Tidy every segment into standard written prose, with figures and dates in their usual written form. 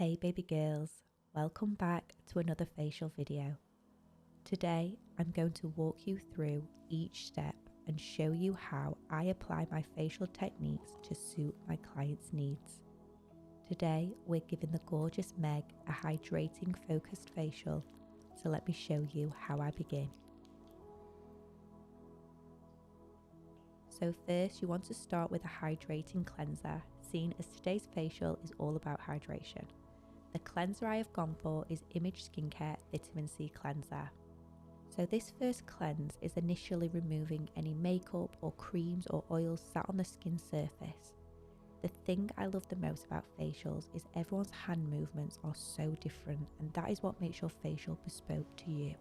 Hey baby girls, welcome back to another facial video. Today I'm going to walk you through each step and show you how I apply my facial techniques to suit my clients' needs. Today we're giving the gorgeous Meg a hydrating focused facial, so let me show you how I begin. So first you want to start with a hydrating cleanser, seeing as today's facial is all about hydration. The cleanser I have gone for is Image Skincare Vitamin C Cleanser. So this first cleanse is initially removing any makeup or creams or oils sat on the skin surface. The thing I love the most about facials is everyone's hand movements are so different, and that is what makes your facial bespoke to you.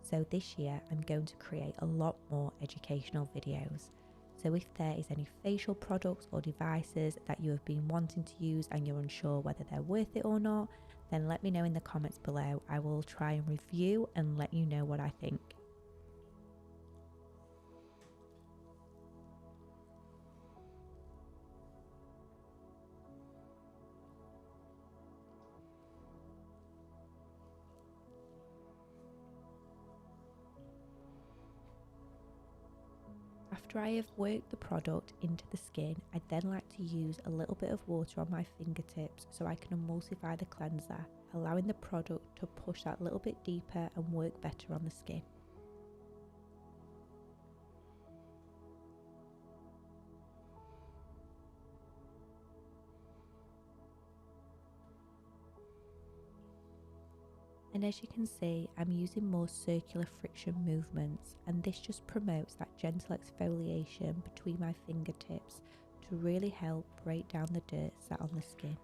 So this year I'm going to create a lot more educational videos. So if there is any facial products or devices that you have been wanting to use and you're unsure whether they're worth it or not, then let me know in the comments below. I will try and review and let you know what I think. After I have worked the product into the skin, I then like to use a little bit of water on my fingertips so I can emulsify the cleanser, allowing the product to push that little bit deeper and work better on the skin. And as you can see, I'm using more circular friction movements, and this just promotes that gentle exfoliation between my fingertips to really help break down the dirt sat on the skin.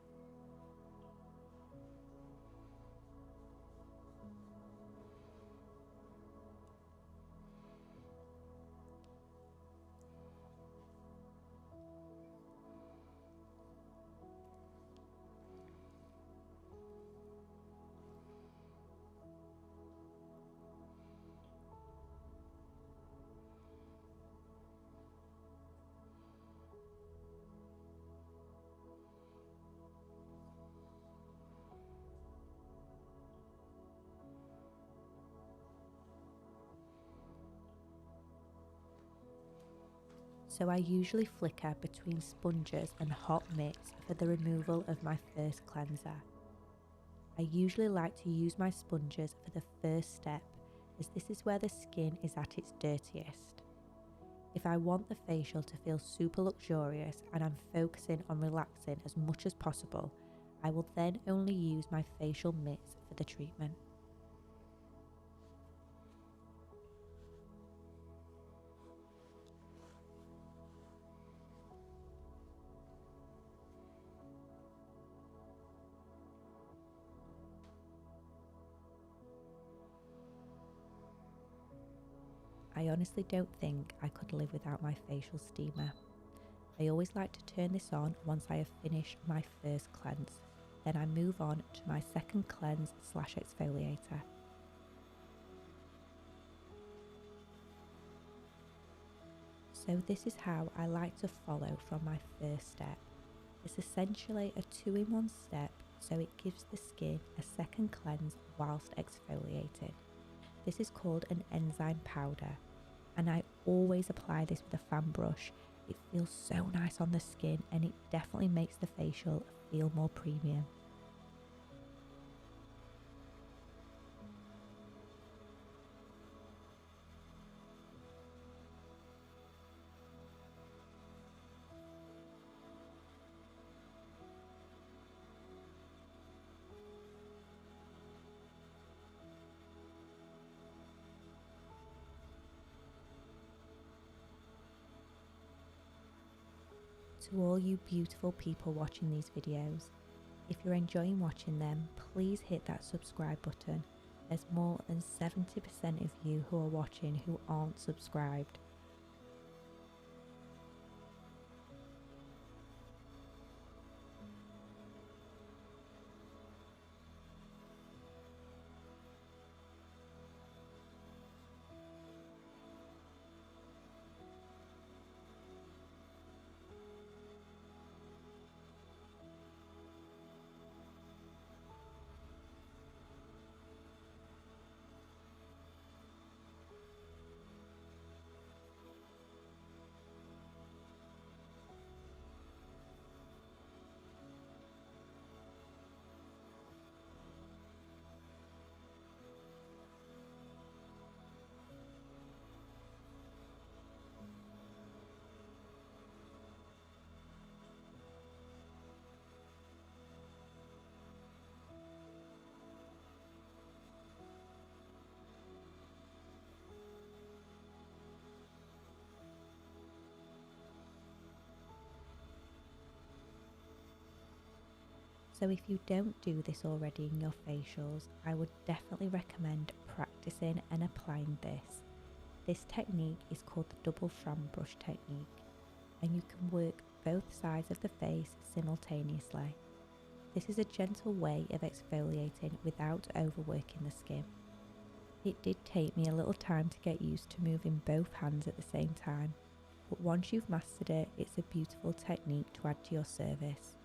So I usually flicker between sponges and hot mitts for the removal of my first cleanser. I usually like to use my sponges for the first step, as this is where the skin is at its dirtiest. If I want the facial to feel super luxurious and I'm focusing on relaxing as much as possible, I will then only use my facial mitts for the treatment. I honestly don't think I could live without my facial steamer. I always like to turn this on once I have finished my first cleanse. Then I move on to my second cleanse / exfoliator. So this is how I like to follow from my first step. It's essentially a 2-in-1 step, so it gives the skin a second cleanse whilst exfoliating. This is called an enzyme powder, and I always apply this with a fan brush. It feels so nice on the skin, and it definitely makes the facial feel more premium. To all you beautiful people watching these videos, if you're enjoying watching them, please hit that subscribe button. There's more than 70% of you who are watching who aren't subscribed. So if you don't do this already in your facials, I would definitely recommend practicing and applying this. This technique is called the double fan brush technique, and you can work both sides of the face simultaneously. This is a gentle way of exfoliating without overworking the skin. It did take me a little time to get used to moving both hands at the same time, but once you've mastered it, it's a beautiful technique to add to your service.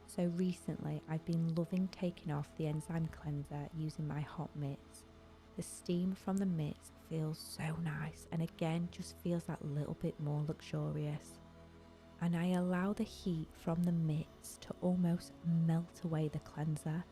So recently I've been loving taking off the Enzyme cleanser using my hot mitts. The steam from the mitts feels so nice and again just feels that little bit more luxurious. And I allow the heat from the mitts to almost melt away the cleanser.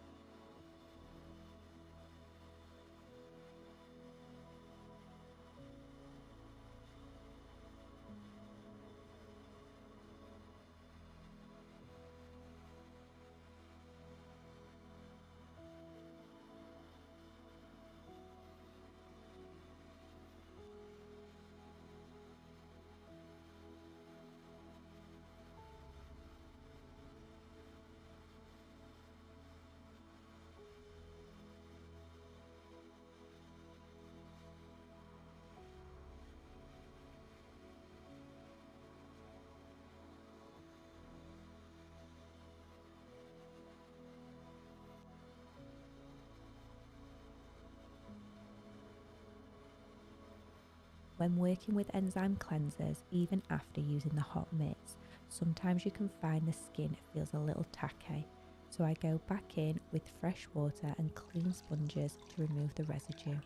When working with enzyme cleansers, even after using the hot mitts, sometimes you can find the skin feels a little tacky. So I go back in with fresh water and clean sponges to remove the residue.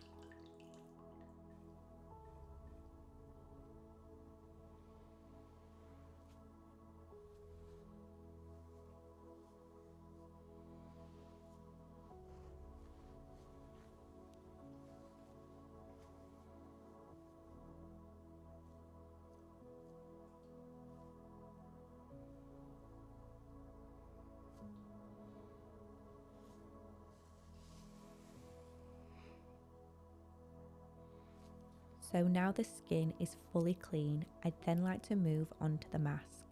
So now the skin is fully clean, I'd then like to move on to the mask.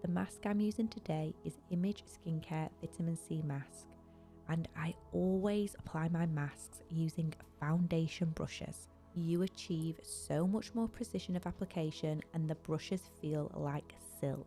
The mask I'm using today is Image Skincare Vitamin C Mask, and I always apply my masks using foundation brushes. You achieve so much more precision of application and the brushes feel like silk.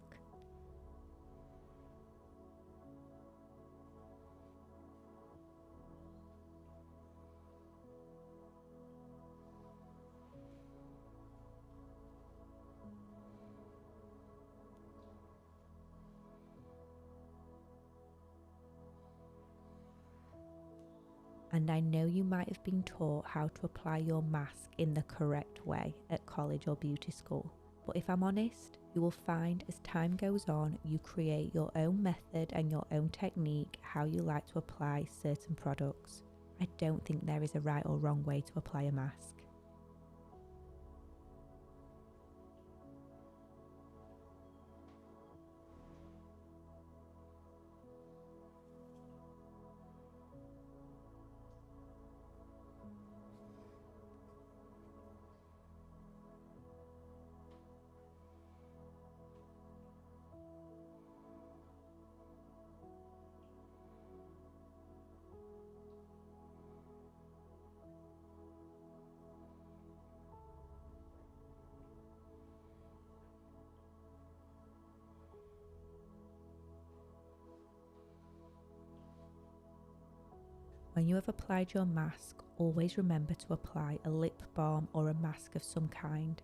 And I know you might have been taught how to apply your mask in the correct way at college or beauty school. But if I'm honest, you will find as time goes on, you create your own method and your own technique how you like to apply certain products. I don't think there is a right or wrong way to apply a mask. When you have applied your mask, always remember to apply a lip balm or a mask of some kind.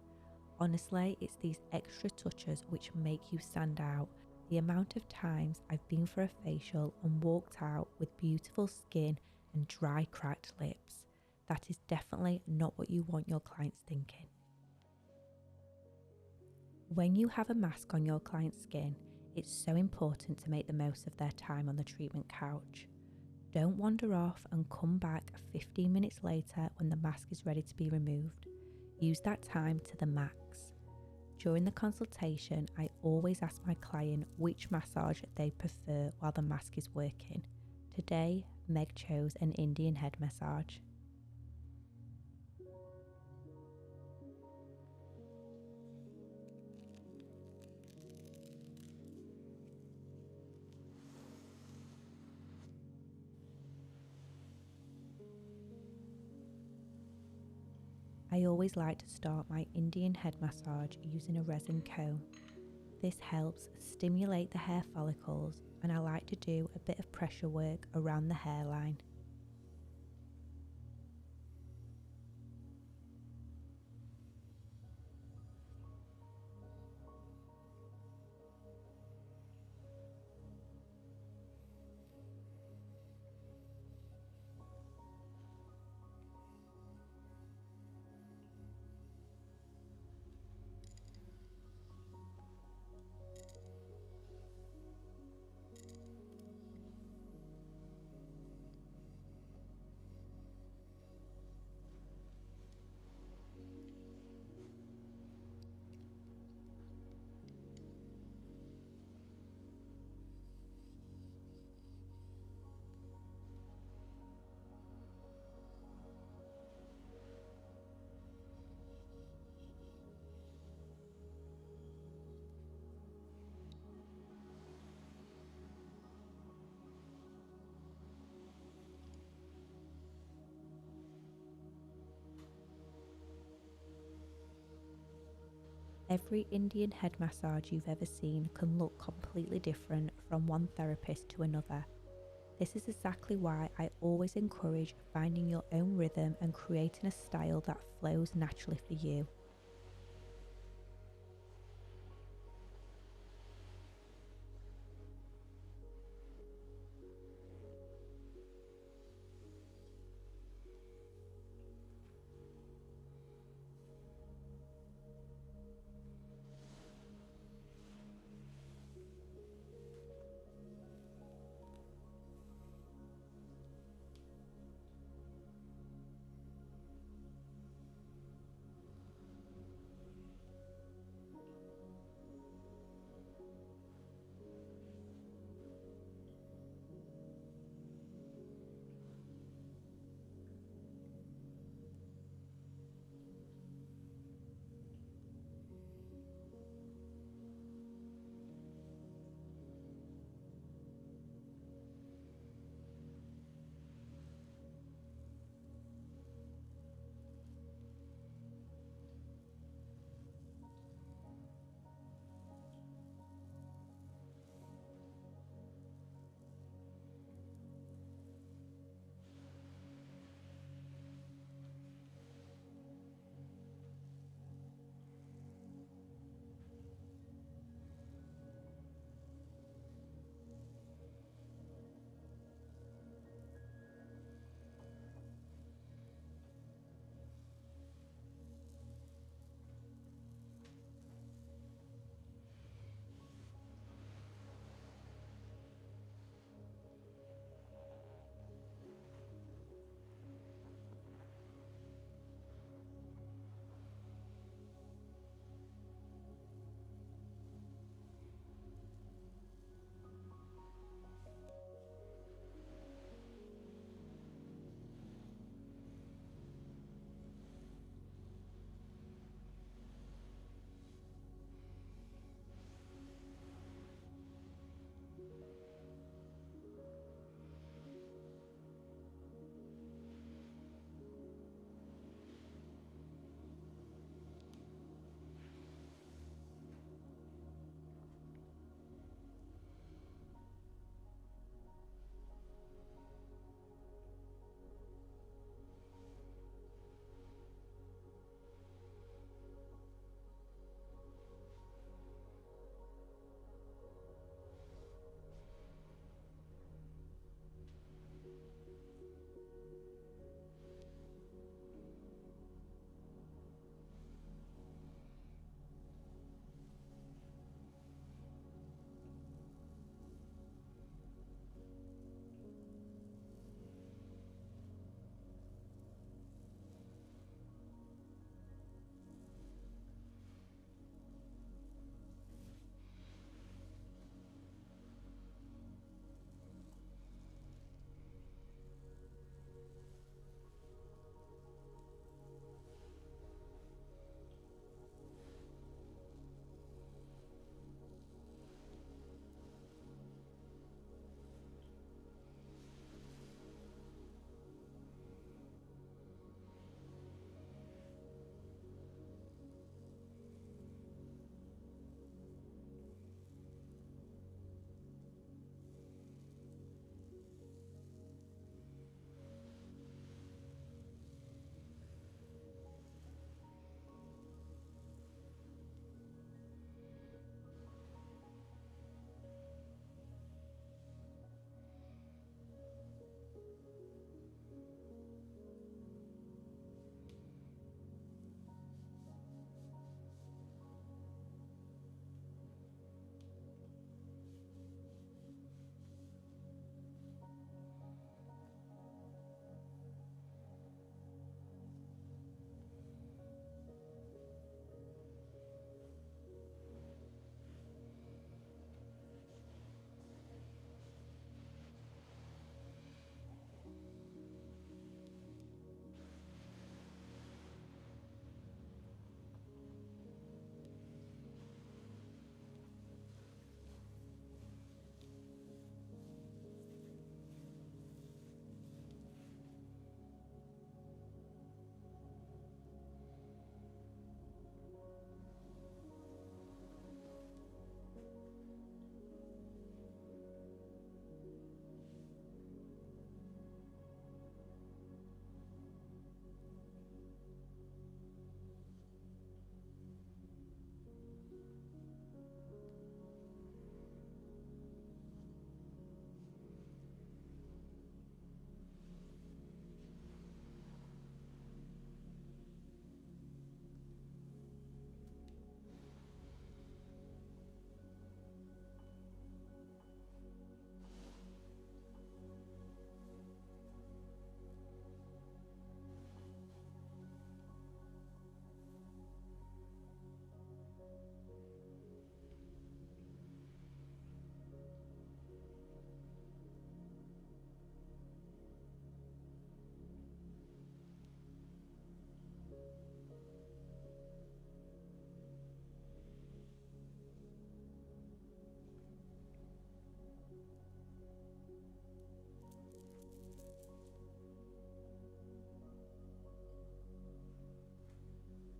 Honestly, it's these extra touches which make you stand out. The amount of times I've been for a facial and walked out with beautiful skin and dry, cracked lips, that is definitely not what you want your clients thinking. When you have a mask on your client's skin, it's so important to make the most of their time on the treatment couch. Don't wander off and come back 15 minutes later when the mask is ready to be removed. Use that time to the max. During the consultation, I always ask my client which massage they prefer while the mask is working. Today, Meg chose an Indian head massage. I always like to start my Indian head massage using a resin comb. This helps stimulate the hair follicles, and I like to do a bit of pressure work around the hairline. Every Indian head massage you've ever seen can look completely different from one therapist to another. This is exactly why I always encourage finding your own rhythm and creating a style that flows naturally for you.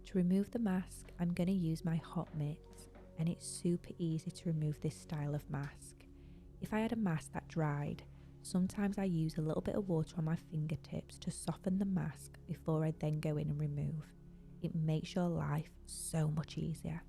To remove the mask, I'm going to use my hot mitts, and it's super easy to remove this style of mask. If I had a mask that dried, sometimes I use a little bit of water on my fingertips to soften the mask before I then go in and remove. It makes your life so much easier.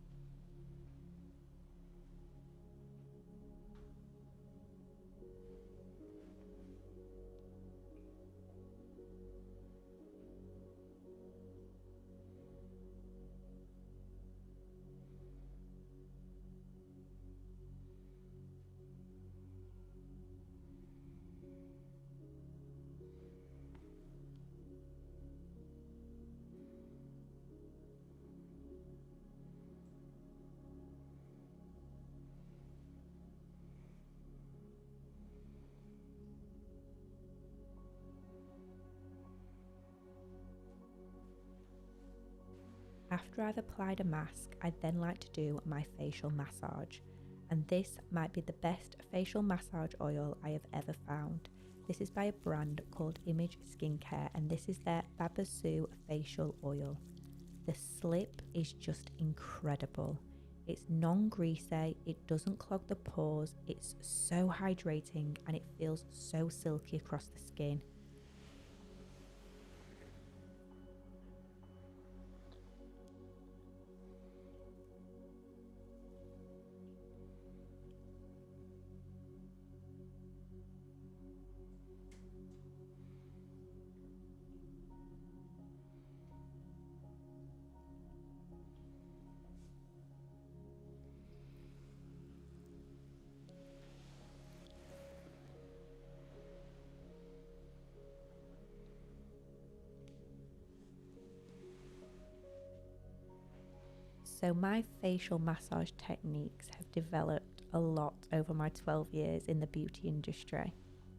After I've applied a mask, I then like to do my facial massage, and this might be the best facial massage oil I have ever found. This is by a brand called Image Skincare, and this is their Babasu facial oil. The slip is just incredible. It's non-greasy, it doesn't clog the pores, it's so hydrating, and it feels so silky across the skin. So my facial massage techniques have developed a lot over my 12 years in the beauty industry.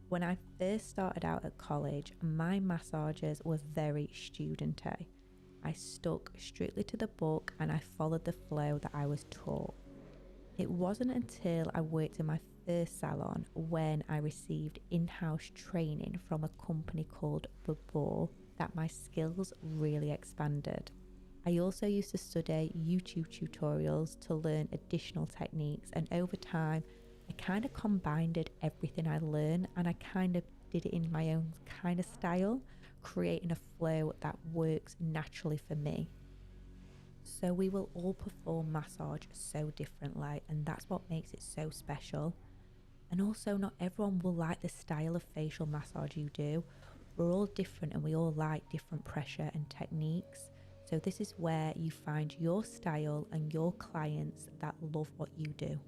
When I first started out at college, my massages were very studenty. I stuck strictly to the book and I followed the flow that I was taught. It wasn't until I worked in my first salon when I received in-house training from a company called Babor that my skills really expanded. I also used to study YouTube tutorials to learn additional techniques, and over time I kind of combined everything I learned and I kind of did it in my own kind of style, creating a flow that works naturally for me. So we will all perform massage so differently, and that's what makes it so special. And also, not everyone will like the style of facial massage you do. We're all different and we all like different pressure and techniques. So this is where you find your style and your clients that love what you do.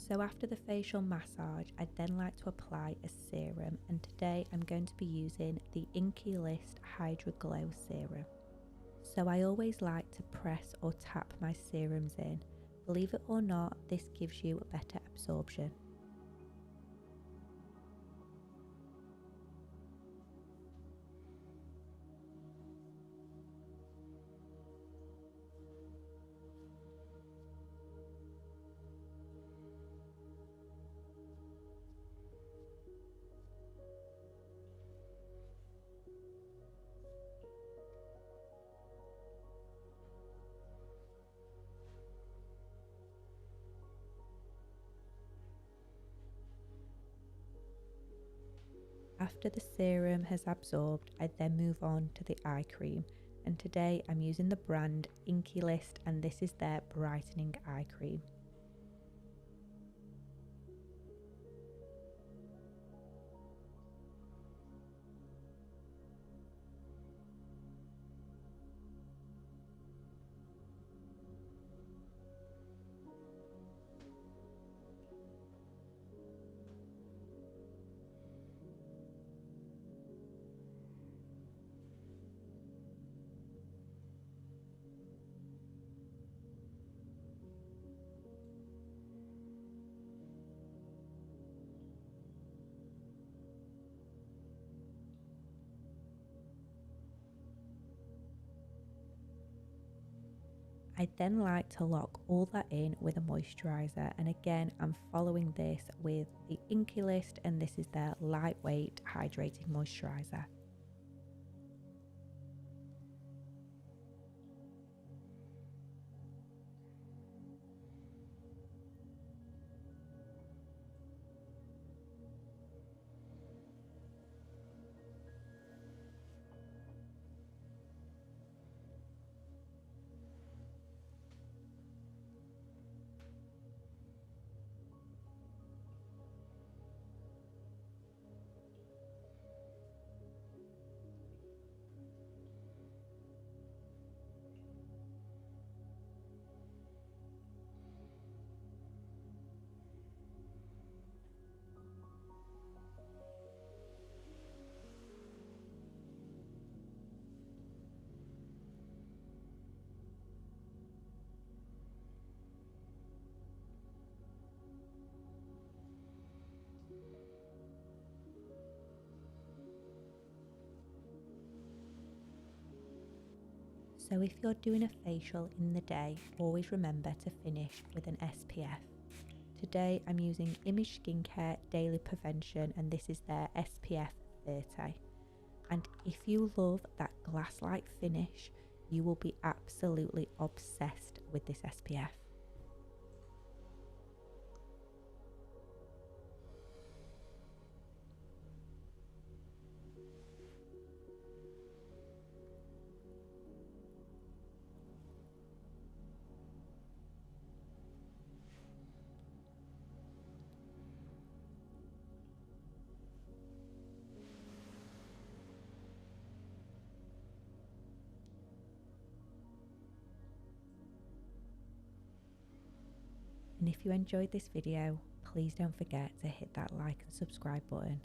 So after the facial massage, I'd then like to apply a serum, and today I'm going to be using the Inky List Hydra Glow Serum. So I always like to press or tap my serums in. Believe it or not, this gives you a better absorption. After the serum has absorbed, I then move on to the eye cream, and today I'm using the brand Inky List, and this is their brightening eye cream. I'd then like to lock all that in with a moisturiser, and again I'm following this with the Inky List, and this is their lightweight hydrating moisturiser. So if you're doing a facial in the day, always remember to finish with an SPF. Today I'm using Image Skincare Daily Prevention, and this is their SPF 30. And if you love that glass-like finish, you will be absolutely obsessed with this SPF. And if you enjoyed this video, please don't forget to hit that like and subscribe button.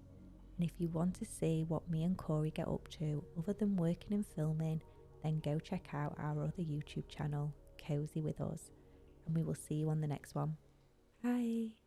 And if you want to see what me and Corey get up to other than working and filming, then go check out our other YouTube channel, Cozy With Us. And we will see you on the next one. Bye.